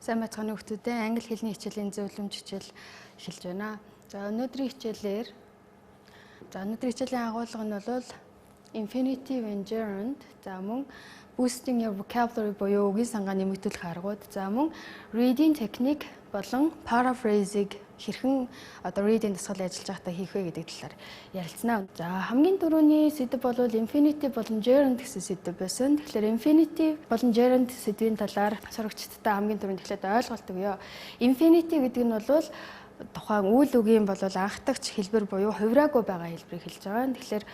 Сайн байцгаана уу хүмүүстээ. Англи хэлний хичээлийн зөвлөмж хичээл эхэлж байна. За өнөөдрийн хичээлийн агуулга нь бол infinitive and gerund. За мөн boosting your vocabulary буюу үгийн сангаа нэмэгдүүлэх аргууд. За мөн reading technique болон paraphrasing хэрхэн reading дасгал ажиллаж байхдаа хийх вэ гэдэг талаар ярилцсанаа. За хамгийн түрүүний сэдэв бол infinitive болон gerund гэсэн сэдэв байсан. Тэгэхээр infinitive болон gerund сэдвийн талаар сурагчдтай хамгийн түрүүнд эхлээд ойлголт өгье. Infinitive гэдэг нь бол тухайн үйл үгийн бол анхдагч хэлбэр буюу хувираагүй байгаа хэлбэрийг хэлж байгаа. Тэгэхээр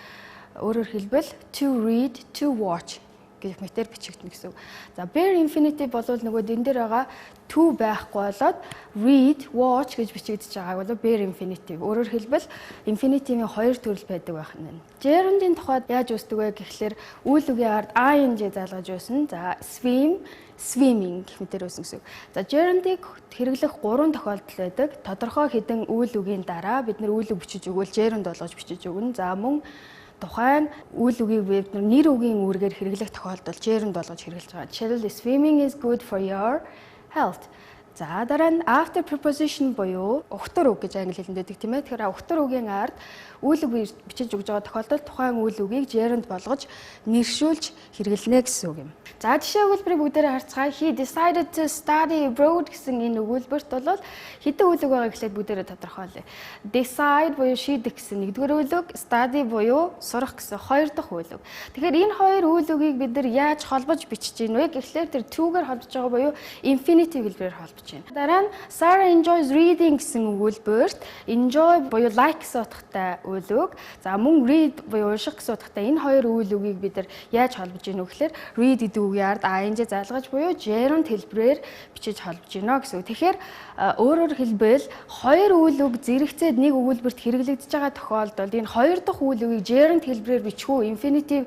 өөрөөр хэлбэл to read, to watch гэх мэтээр бичигдэнэ гэсэн. За bare infinitive бол нөгөө дэн дээр байгаа to байхгүй болоод read, watch гэж бичигдэж байгааг бол bare infinitive. Өөрөөр хэлбэл infinitive-ийн хоёр төрөл байдаг байх нь. Gerund-ийн тухайд яаж үүсдэг вэ гэхлээр үйл үгийн ард ing залгаж үүснэ. За swim, swimming гэх мэтээр үүснэ гэсэн. За gerund-ийг хэрэглэх 3 тохиолдол байдаг. Тодорхой хэдэн үйл үгийн дараа бид нэр үйл үг бичиж өгвөл gerund болгож бичиж өгнө. За мөн тухайн үйл үгийг бид нэр үгийн үүргээр хэрэглэх тохиолдолд gerund болгож хэрэглэж байгаа. Жишээлбэл swimming is good for your health. За дараа нь after preposition буюу угтар үг гэж англи хэлэнд байдаг тийм ээ. Тэгэхээр угтар үгийн ард үйл үг бичиж өгж байгаа тохиолдолд тухайн үйл үгийг gerund болгож нэршүүлж хэрэглэнэ гэсэн үг юм. За жишээ өгүүлбэрийг бүгдээрээ харцгаая. He decided to study abroad гэсэн энэ өгүүлбэрт бол хэдэн үйл үг байгаа гэхлээр бүгдээрээ тодорхойлъё. Decide буюу шийдэх гэсэн нэгдүгээр үйл үг, study буюу сурах гэсэн хоёр дахь үйл үг. Тэгэхээр энэ хоёр үйл үгийг бид нар яаж холбож бичиж гин вэ гэхлээр тэр to-гээр холбож байгаа буюу infinitive хэлбэрээр холбож байна. Дараа нь Sarah enjoys reading гэсэн өгүүлбэрт enjoy буюу like гэсэн утгатай үйл үг. За мөн read буюу унших гэсэн утгатай энэ хоёр үйл үгийг бид нар яаж холбож гин вэ гэхлээр read гэдэг үгийн ард ing залгаж буюу gerund хэлбэрээр бичиж холбож гинэ гэсэн үг. Тэгэхээр өөрөөр хэлбэл хоёр үйл үг зэрэгцээд нэг өгүүлбэрт хэрэглэгдэж байгаа тохиолдолд энэ хоёр дахь үйл үгийг gerund хэлбэрээр бичих үү, infinitive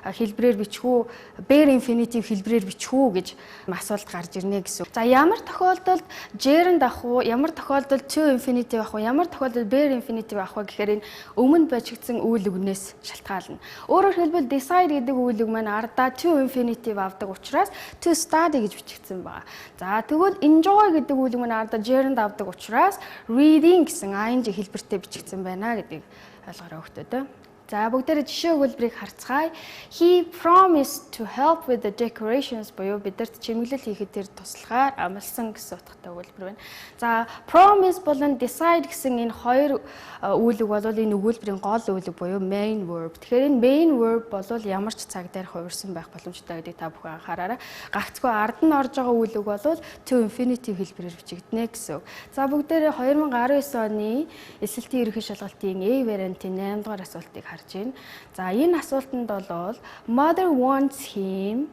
хэлбэрээр бичих үү, bare infinitive хэлбэрээр бичих үү гэж асуулт гарч ирнэ гэсэн. За ямар тохиолдолд gerund авах уу, ямар тохиолдолд to infinitive авах уу, ямар тохиолдолд bare infinitive авах вэ гэхээр энэ өмнө бичигдсэн үйл үгнээс шалтгаална. Өөрөөр хэлбэл decide гэдэг үйл үг маань ардаа to infinitive авдаг учраас to study гэж бичигдсэн байна. За тэгвэл enjoy гэдэг үйл үг маань ардаа gerund авдаг учраас reading гэсэн ing хэлбэртэй бичигдсэн байна гэдгийг ойлгоорой хүүхдүүд. За бүгдээрээ жишээ өгүүлбэрийг харцгаая. He promised to help with the decorations буюу бидэрт чимэглэл хийхэд тэр туслахаар амласан гэсэн утгатай өгүүлбэр байна. За promise болон decide гэсэн энэ хоёр үйл үг бол энэ өгүүлбэрийн гол үйл үг буюу main verb. Тэгэхээр энэ main verb бол ямар ч цаг дээр хувирсан байх боломжтой гэдгийг та бүхэн анхаараарай. Гагцгүй ард нь орж байгаа үйл үг бол to infinitive хэлбэрээр бичигдэнэ гэсэн. За бүгдээрээ 2019 оны эсэлтийн ерөнхий шалгалтын A вариантын 8 дугаар асуултыг харж байна. За энэ асуултанд бол mother wants him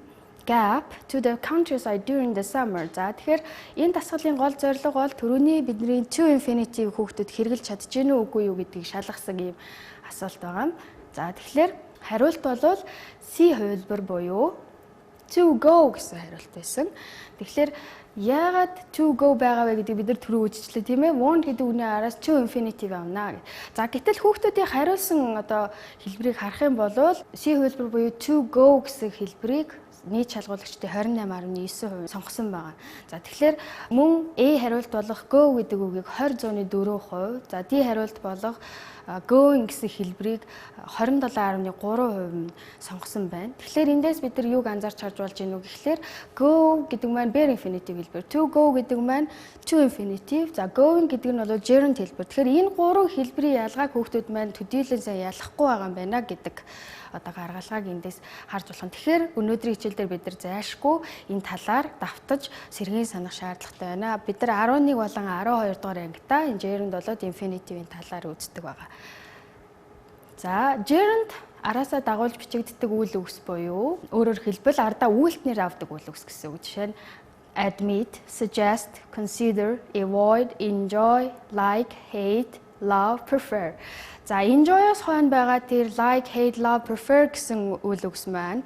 gap to the countryside during the summer. За тэгэхээр энэ дасгалын гол зорилго бол түрүүний бидний to infinitive хүүхдэд хэрэгжилж чадчихэв үгүй юу гэдгийг шалгасан юм асуулт байгаа. За тэгэхээр хариулт бол C хувилбар буюу to go гэсэн хариулт байсан. Тэгэхээр яагаад to go байгаа вэ гэдэг бид нар түрүү үздэлээ тийм ээ. Want гэдэг үгний араас to infinitive авна гэх. За гэтэл хүүхдүүдийн хариулсан хэлбэрийг харах юм бол C хувилбар буюу to go гэсэн хэлбэрийг нийт шалгуулагчдын 28.9% сонгосон байгаа. За тэгэхээр мөн A хариулт болох go гэдэг үгийг 20.4%, за D хариулт болох going гэсэн хэлбэрийг 27.3% сонгосон байна. Тэгэхээр эндээс бид нар юуг анзаарч харж болж байна уу гэхлээр go гэдэг маань bare infinitive хэлбэр, to go гэдэг маань to infinitive, за going гэдэг нь бол gerund хэлбэр. Тэгэхээр энэ гурван хэлбэрийн ялгааг хүүхдүүд маань төдийлөн сайн ялахгүй байгаа юм байна гэдэг гаргалгааг эндээс харж болох. Тэгэхээр өнөөдрийн хичээлдээр бид нар зайлшгүй энэ талаар давтаж сэргийн санах шаардлагатай байна. Бид нар 11 болон 12 дугаар ангидаа энэ gerund болоод infinitive-ийн талаар үздэг байгаа. За gerund араасаа дагуулж бичигддэг үйл үгс буюу өөрөөр хэлбэл ардаа үйлдэлээр авдаг үйл үгс гэсэн үг. Жишээ нь admit, suggest, consider, avoid, enjoy, like, hate, love, prefer. За enjoy-оос хойно байгаа тэр like, hate, love, prefer гэсэн үйл үгс маань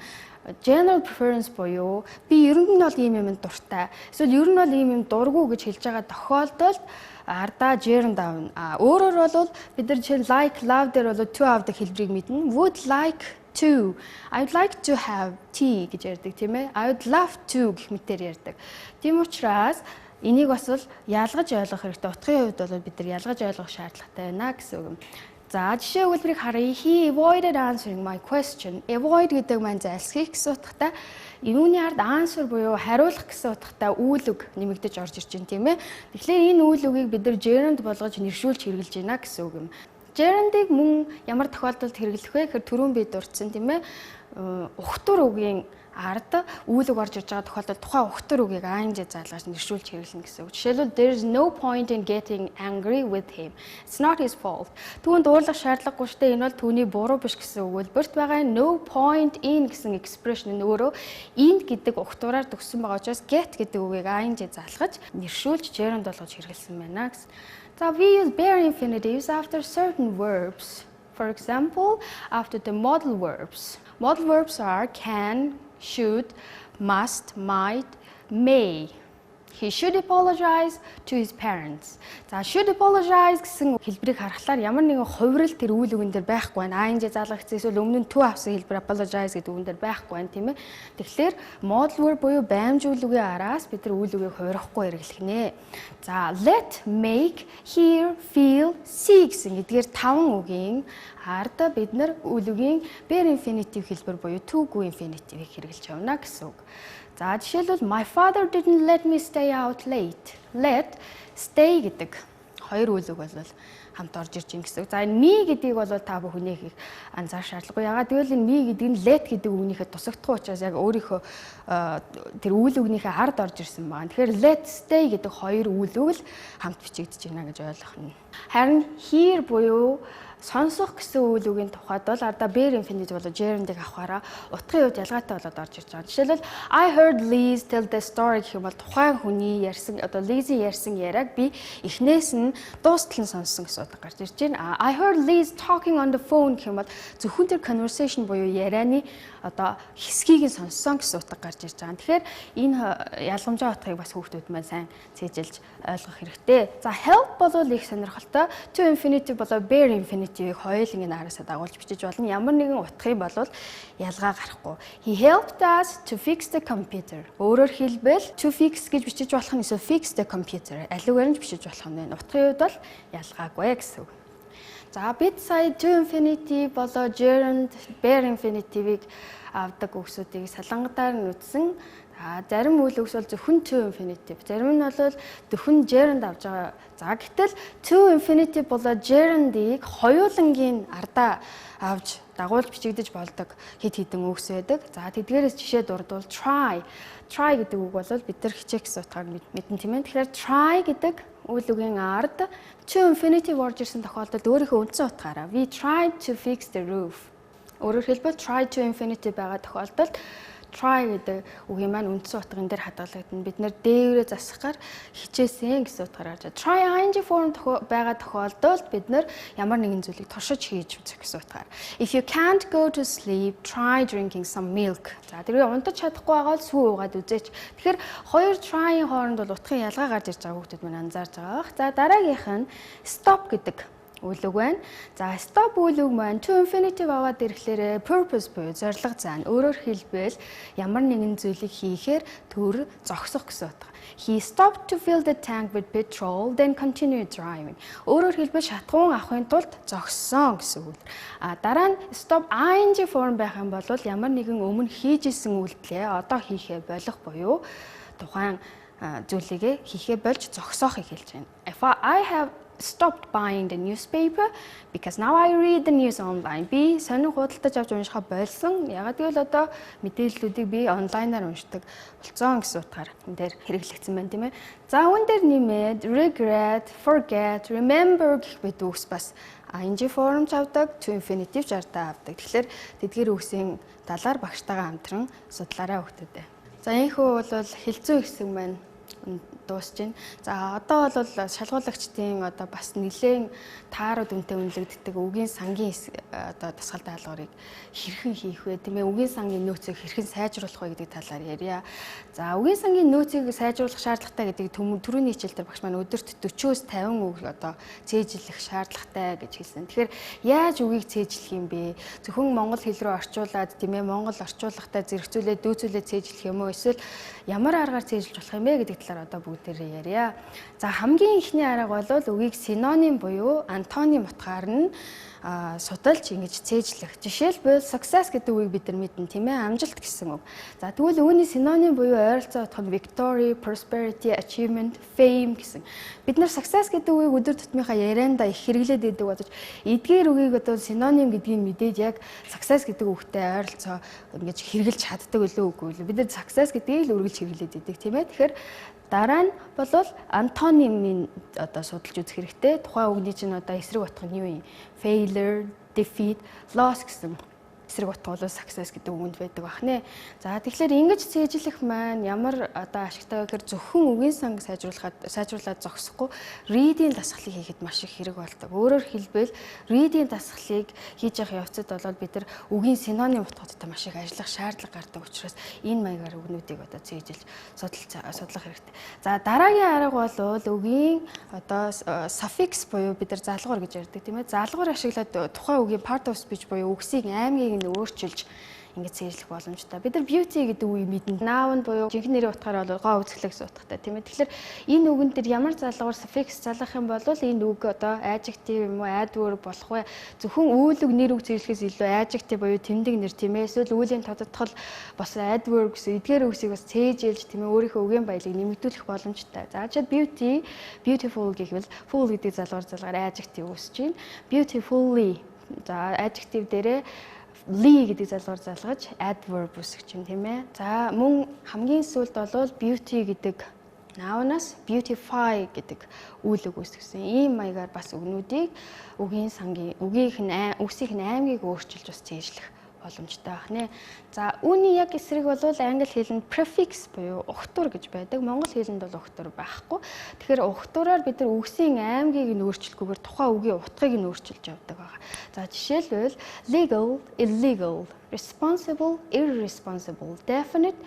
general preference буюу би ер нь бол ийм юмд дуртай. Эсвэл ер нь бол ийм юм дурггүй гэж хэлж байгаа тохиолдолд ардаа gerund авна. Өөрөөр бол бид нар жишээ like, love дээр бол to авдаг хэлбэрийг мэднэ. Would like to, I would like to have tea гэж ярьдаг тийм ээ. I would love to гэх мэтээр ярьдаг. Тийм учраас Энийг бас л ялгаж ойлгох хэрэгтэй. Утгын хувьд бол бид нар ялгаж ойлгох шаардлагатай байна гэсэн үг юм. За жишээ үйлбэрийг харъя. He avoided answering my question. Avoid гэдэг маань зайлсхийх гэсэн утгатай. Юуны ард answer буюу хариулах гэсэн утгатай үйл үг нэмэгдэж орж ирж байна тийм ээ. Тэгэхээр энэ үйл үгийг бид нар gerund болгож нэршүүлж хэрэглэж байна гэсэн үг юм. Gerund-ыг мөн ямар тохиолдолд хэрэглэх вэ гэхээр түрүүн би дурдсан тийм ээ. Ухтар үгийн ард үйл үг орж ирж байгаа тохиолдолд тухайн ухтар үгийг ing заалгаж нэршүүлж хэрэглэнэ гэсэн үг. Жишээлбэл there is no point in getting angry with him. It's not his fault. Түүнд уурлах шаардлагагүй шүү дээ. Энэ бол түүний буруу биш гэсэн өгүүлбэрт байгаа no point in гэсэн expression нь өөрөө in гэдэг ухтураар төгссөн байгаа учраас get гэдэг үгийг ing заалгаж нэршүүлж gerund болгож хэрэглэсэн байна гэсэн. So we use bare infinitives after certain verbs. For example, after the modal verbs. Modal verbs are can, should, must, might, may. He should apologize to his parents. За should apologize гэсэн хэлбэрийг харахаар ямар нэгэн хувирал тэр үйл үгэн дээр байхгүй байна. ing заалгагдсан эсвэл өмнө нь to авсан хэлбэр apologize гэдэг үгэн дээр байхгүй байна тийм ээ. Тэгэхээр modal verb буюу баймжуул үгийн араас бид нар үйл үгийг хувирахгүй хэрэглэх нэ. За let, make, hear, feel, see гэсэн эдгээр 5 үгийн ард бид нар үйл үгийн bare infinitive хэлбэр буюу to гүй infinitive-ийг хэрэглэж явна гэсэн үг. За жишээлбэл my father didn't let me stay out late. Let, stay гэдэг хоёр үйл үг бол хамт орж ирж ийн гэсэн үг. За энэ me гэдгийг бол та бүхэн их анзаарах шаардлагагүй. Ягаад гэвэл энэ me гэдэг нь let гэдэг үгнийхээ тусагдахгүй учраас яг өөрийнхөө тэр үйл үгнийхээ ард орж ирсэн байна. Тэгэхээр let, stay гэдэг хоёр үйл үг л хамт бичигдэж байна гэж ойлгох нь. Харин hear буюу сонсох гэсэн үйл үгийн тухайд бол ардаа bare infinitive болоо gerund-ыг авахаараа утгын хувьд ялгаатай болоод орж ирж байгаа. Жишээлбэл I heard Liz tell the story гэх юм бол тухайн хүний ярьсан одоо Liz-ийн ярьсан яриаг би эхнээс нь дуустал нь сонссон гэсэн утга гарч ирж байна. I heard Liz talking on the phone гэх юм бол зөвхөн тэр conversation буюу ярианы одоо хэсгийг нь сонссон гэсэн утга гарч ирж байгаа. Тэгэхээр энэ ялгамжаа утгыг бас хүүхдүүд маань сайн цээжилж ойлгох хэрэгтэй. За help бол их сонирхолтой. To infinitive болоо bare infinitive-ийг хоёулангийн араасаа дагуулж бичиж болно. Ямар нэгэн утгыг болвол ялгаа гарахгүй. He helped us to fix the computer. Өөрөөр хэлбэл to fix гэж бичиж болох нь эсвэл fix the computer. Аливаар нь бичиж болох нь утгын хувьд бол ялгаагүй гэсэн үг. За бид сая to infinitive болоо gerund, bare infinitive-ийг авдаг үгсүүдийг салангатаар нь үтсэн. Зарим үйл үгс бол зөвхөн to infinitive, зарим нь бол зөвхөн gerund авж байгаа. За гэтэл to infinitive болоо gerund-ийг хоёулангийн ардаа авж дагуулж бичигдэж болдог хэд хэдэн үгс байдаг. За тэдгээрээс жишээ дурдвал try. Try гэдэг үг бол бид нар хичээх гэсэн утгаар мэдэн тийм ээ. Тэгэхээр try гэдэг үйл үгийн ард to infinitive орж ирсэн тохиолдолд өөрийнхөө үндсэн утгаараа we tried to fix the roof. Өөрөөр хэлбэл try to infinitive байгаа тохиолдолд try гэдэг үгийн маань үндсэн утгын дээр хадгалагдана. Бид нэр дээрээ засахаар хичээсэн гэсэн утгаар гарч байгаа. Try ing form байгаа тохиолдолд бид нэр ямар нэгэн зүйлийг туршиж хийж үзэх гэсэн утгаар. If you can't go to sleep, try drinking some milk. За тэрийг унтаж чадахгүй байгаа бол сүү уугаад үзээч. Тэгэхээр хоёр try-ийн хооронд бол утгын ялгаа гарч ирж байгаа хүүхдүүд маань анзаарж байгаа бах. За дараагийнх нь stop гэдэг үйл үг байна. За stop үйл үг маань to infinitive аваад ирэхлээр purpose буюу зорилго заана. Өөрөөр хэлбэл ямар нэгэн зүйлийг хийхээр төр зогсох гэсэн утга. He stopped to fill the tank with petrol then continued driving. Өөрөөр хэлбэл шатгуун авахын тулд зогссон гэсэн үг. Дараа нь stop ing form байх юм бол ямар нэгэн өмнө хийж исэн үйлдэлээ одоо хийхээ болох буюу тухайн зүйлийгээ хийхээ болж зогсоохыг хэлж байна. If I have stopped buying the newspaper because now I read the news online. Би сонин худалдаж авч уншихаа болсон. Ягаад гэвэл одоо мэдээллүүдийг би онлайнаар уншдаг болцсон гэсэн утгаар энэ дээр хэрэглэгдсэн байна тийм ээ. За үүн дээр нэмээд regret, forget, remember гэх мэт үгс бас ing form авдаг, to infinitive жартаа авдаг. Тэгэхээр тэдгээр үгсийн талаар багштайгаа хамтран судлаарай хүүхдүүдээ. За энэхүү бол хэлцүү хэсэг маань дуусж байна. За одоо бол шалгуулагчдын одоо бас нэлээд таарууд үнэтэй үнэлэгддэг үгийн сангийн одоо дасгал даалгаврыг хэрхэн хийх вэ тийм ээ, үгийн сангийн нөөцийг хэрхэн сайжруулах вэ гэдэг талаар ярья. За үгийн сангийн нөөцийг сайжруулах шаардлагатай гэдэг түрүүний хичээл дээр багш маань өдөрт 40-50 үг одоо цээжлэх шаардлагатай гэж хэлсэн. Тэгэхээр яаж үгийг цээжлэх юм бэ? Зөвхөн монгол хэл рүү орчуулад тийм ээ, монгол орчуулгатай зэрэгцүүлээд дүүцүүлээд цээжлэх юм уу? Эсвэл ямар аргаар цээжлж болох юм бэ гэдэг үгийн талаар одоо бүгдээрээ ярья. За хамгийн ихний арга бол үгийг синоним буюу антоним утгаар нь судалж ингэж цээжлэх. Жишээлбэл success гэдэг үгийг бид нар мэднэ тийм ээ, амжилт гэсэн үг. За тэгвэл үүний синоним буюу ойролцоо утга нь victory, prosperity, achievement, fame гэсэн. Бид нар success гэдэг үгийг өдөр тутмынхаа ярианда их хэрэглээд байдаг бодож эдгээр үгийг одоо синоним гэдгийг мэдээд яг success гэдэг үгтэй ойролцоо ингэж хэрэглэж чаддаг үлээ үгүй юу? Бид нар success гэдгийг л үргэлж хэрэглээд байдаг тийм ээ. Тэгэхээр дараа нь бол антонимын одоо судалж үзэх хэрэгтэй. Тухайн үгний чинь одоо эсрэг утга нь юу юм? Failure, defeat, loss гэсэн эсрэг утга бол success гэдэг үгэнд байдаг бахнэ. За тэгэхээр ингэж цээжлэх маань ямар одоо ашигтай вэ гэхээр зөвхөн үгийн санг сайжруулаад зогсохгүй reading дасгалыг хийхэд маш их хэрэг болдог. Өөрөөр хэлбэл reading дасгалыг хийж явах явцад бол бид нар үгийн синоним утгуудтай маш их ажиллах шаардлага гардаг учраас энэ маягаар үгнүүдийг одоо цээжилж судлах хэрэгтэй. За дараагийн арга бол үгийн одоо suffix буюу бид нар залгуур гэж ярьдаг тийм ээ. Залгуур ашиглаад тухайн үгийн part of speech буюу үгсийн аймгийг өөрчилж ингэж цээжлэх боломжтой. Бид нар beauty гэдэг үгийг мэднэ. Noun буюу жинхэнэ нэрийн утгаараа бол гоо үзэсгэлэг гэсэн утгатай тийм ээ. Тэгэхээр энэ үгэн дээр ямар залгуур suffix залгах юм бол энэ үг одоо adjective юм уу adverb болох вэ? Зөвхөн үйлэг нэр үг цээжлэхээс илүү adjective буюу тэмдэг нэр тийм ээ. Эсвэл үүлийн тодотгол бас adverb гэсэн эдгээр үгсийг бас цээжэлж тийм ээ өөрийнхөө үгийн баялаг нэмэгдүүлэх боломжтой. За жишээд beauty, beautiful гэхвэл full гэдэг залгаар adjective үүсэж байна. Beautifully за adjective дээрээ lee гэдэг залгуур залгаж adverb үүсгэж байна тийм ээ. За мөн хамгийн сүүлд бол beauty гэдэг noun-аас beautify гэдэг үйлэг үүсгэсэн. Ийм маягаар бас үгнүүдийг үгийн сангийн үгсийнх нь аймгийг өөрчилж бас цээжлэх боломжтой байна. За үүний яг эсрэг бол англи хэлэнд prefix буюу ухтур гэж байдаг. Монгол хэлэнд бол ухтур байхгүй. Тэгэхээр ухтураар бид нар үгсийн аймгийг нь өөрчлөхгүйгээр тухайн үгийн утгыг нь өөрчилж явдаг байна. За жишээлбэл legal, illegal, responsible, irresponsible, definite,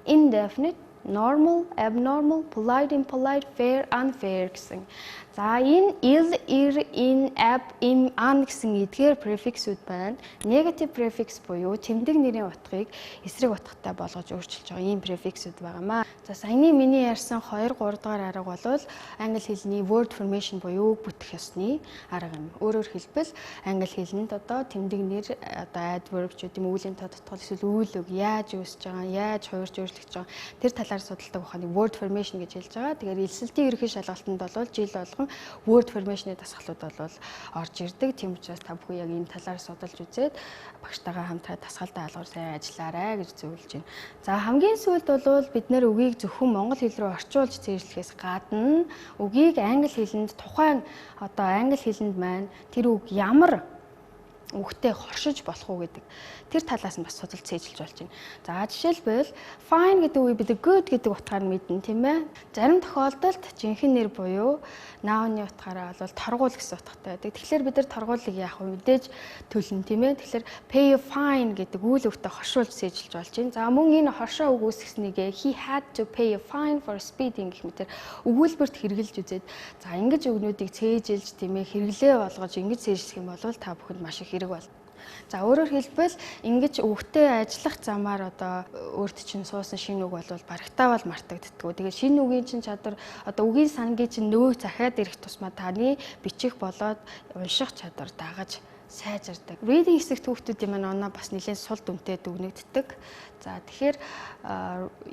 indefinite, normal, abnormal, polite, impolite, fair, unfair гэсэн. За энэ ill, ir, in, ab, im, an гэсэн эдгээр prefix-үүд байна. Negative prefix буюу тэмдэг нэрийн утгыг эсрэг утгатай болгож өөрчилж байгаа ийм prefix-үүд байгаамаа. За саяны миний ярьсан 2, 3 дахь арга бол англи хэлний word formation буюу үг бүтэх ёсны арга юм. Өөрөөр хэлбэл англи хэлэнд одоо тэмдэг нэр одоо adverb ч гэдэм үглийн тодотгол эсвэл үйл үг яаж үүсэж байгаа, яаж хуурж өөрчлөгдөж байгаа тэр талаар судалдаг ухааны word formation гэж хэлж байгаа. Тэгэхээр элсэлтийн ерөнхий шалгалтанд бол жил болгон word formation-ы дасгалууд бол орж ирдэг. Тийм учраас та бүхэн яг энэ талаар судалж үзээд багштайгаа хамтраад дасгалтай алгуур сайн ажиллаарай гэж зөвлөж байна. За хамгийн сүүлд бол бид нэр үгийг зөвхөн монгол хэл рүү орчуулж цээжлэхээс гадна үгийг англи хэлэнд тухайн одоо англи хэлэнд маань тэр үг ямар үгтэй хоршиж болох уу гэдэг тэр талаас нь бас судалж цээжилж болж байна. За жишээлбэл fine гэдэг үгийг бид good гэдэг утгаар нь мэднэ тийм ээ. Зарим тохиолдолд жинхэнэ нэр буюу noun-ы утгаараа бол торгуул гэсэн утгатай байдаг. Тэгэхээр бид нар торгуулыг яах вэ? Мэдээж төлнө тийм ээ. Тэгэхээр pay fine гэдэг үйл өгтөй хоршуулж цээжилж болж байна. За мөн энэ хоршоо үг үүсгэснийг he had to pay a fine for speeding гэх мэтэр өгүүлбэрт хэрэгжилж үзээд за ингэж үгнүүдийг цээжилж тийм ээ хэрэглээ болгож ингэж цээжлэх юм бол та бүхэнд маш их бол. За өөрөөр хэлбэл ингэж үгтэй ажиллах замаар одоо өөрт чинь суусан шинэ үг бол барагтаа бол мартагддаггүй. Тэгээд шинэ үгийн чинь чадвар одоо үгийн сангийн чинь нөө захиад ирэх тусмаа таны бичих болоод унших чадвар дагаж сайжирдаг. Reading хэсэгт хүүхдүүдийн маань оноо бас нэлээд сул дүнтэй дүгнэгддэг. За тэгэхээр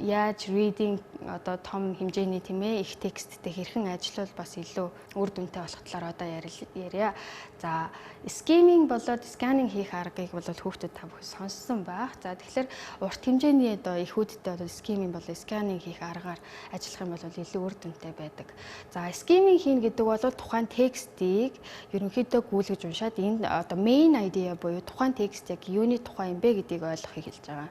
яаж reading одоо том хэмжээний тийм ээ их тексттэй хэрхэн ажиллавал бас илүү үр дүнтэй болох талаар одоо ярья. За skimming болоод scanning хийх аргыг бол хүүхдүүд та бүхэн сонссон байх. За тэгэхээр урт хэмжээний одоо их үүдтэй бол skimming болоо scanning хийх аргаар ажиллах юм бол илүү үр дүнтэй байдаг. За skimming хийн гэдэг бол тухайн текстийг ерөнхийдөө гүйлгэж уншаад энэ одоо main idea буюу тухайн текст яг юуны тухай юм бэ гэдгийг ойлгохыг хэлж байгаа.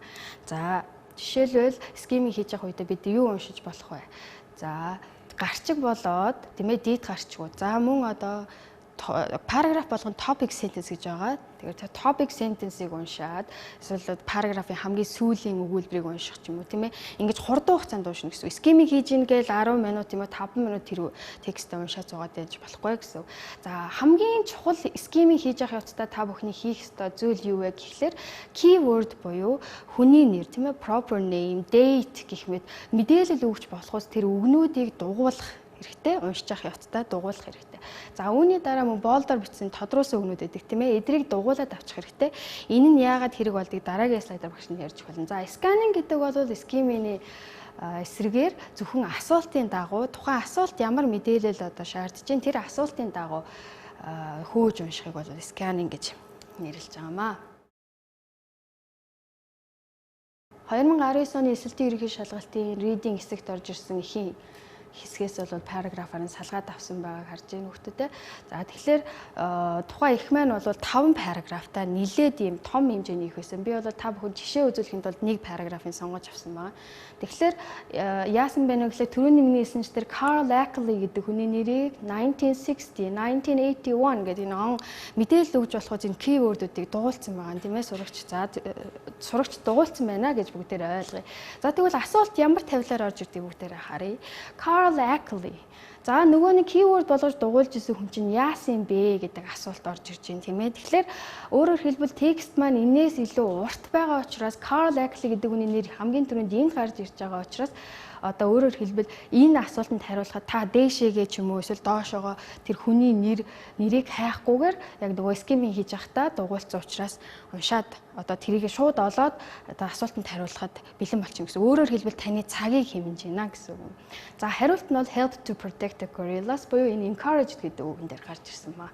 За жишээлбэл skimming хийж явах үедээ бид юу уншиж болох вэ? За гарчиг болоод тийм ээ дид гарчгууд. За мөн одоо параграф болгон topic sentence гэж байгаа. Тэгэхээр topic sentence-ийг уншаад эсвэл параграфын хамгийн сүүлийн өгүүлбэрийг унших ч юм уу тийм ээ. Ингэж хурдан хугацаанд уншина гэсэн. Skimming хийж ийн гээл 10 минут юм уу 5 минут тэр текстээ уншаад зугаад байж болохгүй гэсэн. За хамгийн чухал skimming хийж явах явцдаа та бүхний хийх ёстой зүйл юу вэ гэхлээр keyword буюу хүний нэр тийм ээ, proper name, date гэх мэт мэдээлэл өгч болохоос тэр үгнүүдийг дугуулах хэрэгтэй, уншиж явах явцдаа дугуулах хэрэгтэй. За үүний дараа мөн болдоор бичсэн тодруулсан үгнүүд байдаг тийм ээ. Эдрийг дугуулад авчих хэрэгтэй. Энэ нь яагаад хэрэг болдгийг дараагийн слайдаар багш нь ярьж болно. За scanning гэдэг бол skimming-ийн эсрэгээр зөвхөн асуултын дагуу тухайн асуулт ямар мэдээлэл одоо шаардж чинь тэр асуултын дагуу хөөж уншихыг бол scanning гэж нэрлэж байгаамаа. 2019 оны эсэлтийн ерөнхий шалгалтын reading хэсэгт орж ирсэн эхийн хэсгээс бол параграфаар нь салгаад авсан байгааг харж байна хүүхдүүдээ. За тэгэхээр тухайн их маань бол 5 параграфтай нэлээд ийм том хэмжээний их байсан. Би бол та бүхэн жишээ үзүүлэхэд бол нэг параграфын сонгож авсан байгаа. Тэгэхээр яасан бэ гэхээр түрүүний миний хэлсэн ч тэр Carl Ackley гэдэг хүний нэрийг 1960, 1981 гэдэг энэ он мэдээлэл өгж болох энэ keyword-уудыг дугуулсан байгаа тийм ээ сурагч. За сурагч дугуулсан байна гэж бүгдээрээ ойлгоё. За тэгвэл асуулт ямар тавилаар орж ирдэг бүгдээрээ харъя. Carl Ackley. За нөгөө нэг keyword болгож дугуулж исэн хүн чинь яасан бэ гэдэг асуулт орж ирж байна тийм ээ. Тэгэхээр өөрөөр хэлбэл текст маань энээс илүү урт байгаа учраас Carl Ackley гэдэг хүний нэр хамгийн түрүүнд энд гарч ирж байгаа учраас одоо өөрөөр хэлбэл энэ асуултанд хариулахад та дээшээгээ ч юм уу эсвэл доошоогоо тэр хүний нэрийг хайхгүйгээр яг нөгөө skimming хийж явахдаа дугуулсан учраас уншаад одоо тэрийг шууд олоод одоо асуултанд хариулахад бэлэн болчихно гэсэн. Өөрөөр хэлбэл таны цагийг хэмнэж байна гэсэн үг. За хариулт нь бол help to protect the gorillas буюу энэ encourage гэдэг үгэн дээр гарч ирсэн ба.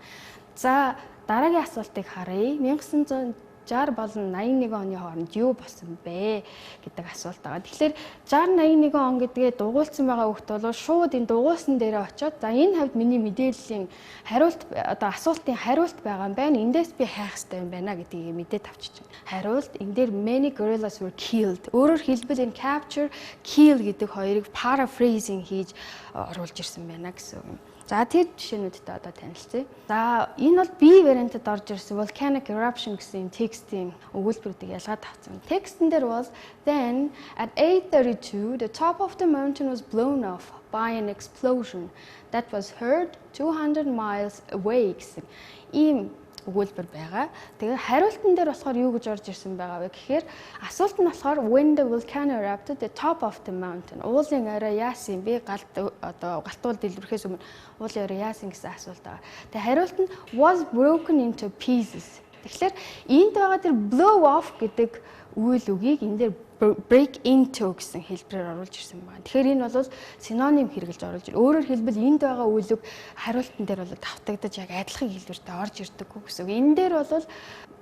За дараагийн асуултыг харъя. 1960 болон 81 оны хооронд юу болсон бэ гэдэг асуулт байгаа. Тэгэхээр 60-81 он гэдгээ дугуулсан байгаа хүүхд бол шууд энэ дугуулсан дээрээ очиод за энэ хавьд миний мэдээллийн хариулт одоо асуултын хариулт байгаа юм байна. Эндээс би хайх хэрэгтэй юм байна гэдгийг мэдээд авчиж байна. Хариулт энэ дээр many gorillas were killed. Өөрөөр хэлбэл энэ capture, kill гэдэг хоёрыг paraphrasing хийж оруулж ирсэн байна гэсэн үг юм. За тэр жишээнүүдтэй одоо танилцъя. За энэ бол B variant-д орж ирсэн volcanic eruption гэсэн текстийн өгүүлбэрүүдийг ялгаад авсан. Текстэн дээр бол then at 8:32 the top of the mountain was blown off by an explosion that was heard 200 miles away гэсэн ийм өгүүлбэр байгаа. Тэгээ хариултан дээр болохоор юу гэж орж ирсэн байгаа вэ гэхээр асуулт нь болохоор when the volcano erupted the top of the mountain. Уулын орой яасан бэ? Галтуул дэлбэрэхээс өмнө уулын орой яасан гэсэн асуулт байгаа. Тэгээ хариулт нь was broken into pieces. Тэгэхээр энд байгаа тэр blow off гэдэг үйл үгийг энэ дээр break into гэсэн хэлбэрээр оруулж ирсэн байна. Тэгэхээр энэ бол синоним хэрэглэж оруулж ир. Өөрөөр хэлбэл энд байгаа үйл үг хариултан дээр бол давтагдаж яг адилхан хэлбэртэй орж ирдэг гэсэн. Энэ дээр бол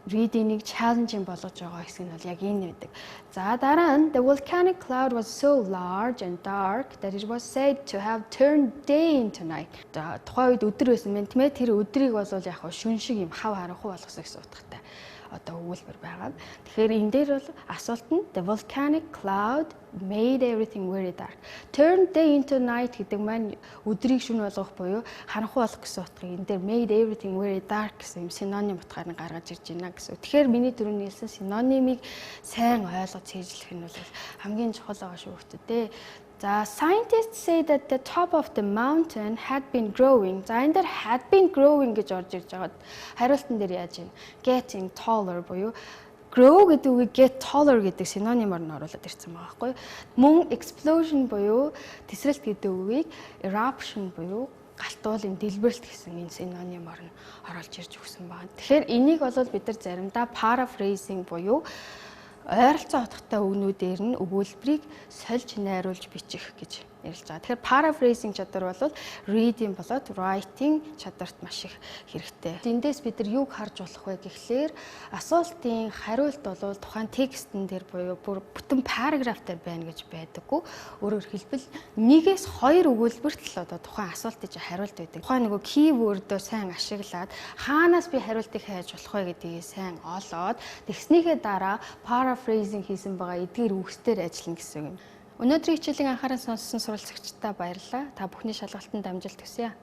reading-ийг challenging болгож байгаа хэсэг нь бол яг энэ байдаг. За дараа нь the volcanic cloud was so large and dark that it was said to have turned day into night. За тухайн үед өдөр байсан мэн тийм ээ тэр өдрийг бол яг шүн шиг юм хав харанхуй болгосон гэсэн утгатай одоо өгүүлбэр байгаа. Тэгэхээр энэ дээр бол асуулт нь the volcanic cloud made everything very dark. Turned day into night гэдэг маань өдрийг шөнө болгох буюу харанхуй болгох гэсэн утгыг энэ дээр made everything very dark гэсэн юм синоним утгаар нь гаргаж ирж байна гэсэн. Тэгэхээр миний түрүүний хэлсэн синонимыг сайн ойлгож хийжлэх нь бол хамгийн чухал байгаа шүү хүмүүстээ. За scientists say that the top of the mountain had been growing. За энэ дээр had been growing гэж орж ирж байгаа. Хариултан дээр яаж вэ? Getting taller буюу grow гэдэг үгийг get taller гэдэг синонимоор нь оруулаад ирсэн байгаа байхгүй юу? Мөн explosion буюу тесрэлт гэдэг үгийг eruption буюу галтуулын дэлбэрэлт гэсэн энэ синонимоор нь оруулж ирж өгсөн байна. Тэгэхээр энийг бол бид нар заримдаа paraphrasing буюу ойролцоо утгатай үгнүүдээр нь өгүүлбэрийг сольж найруулж бичих гэж ярилж байгаа. Тэгэхээр paraphrasing чадвар бол reading болоод writing чадварт маш их хэрэгтэй. Эндээс бид нар юг харж болох вэ гэхлээр асуултын хариулт бол тухайн текстэн дээр буюу бүтэн параграф дээр байна гэж байдаггүй. Өөрөөр хэлбэл нэгээс хоёр өгүүлбэрт л одоо тухайн асуултыг хариулт байдаг. Тухайн нөгөө keyword-өө сайн ашиглаад хаанаас би хариултыг хайж болох вэ гэдгийг сайн олоод тэгснийхээ дараа paraphrasing хийсэн байгаа эдгээр үгсээр ажиллана гэсэн юм. Өнөөдрийн хичээлийн анхаарал сонссон суралцагчдаа баярлалаа. Та бүхний шалгалтанд амжилт хүсье.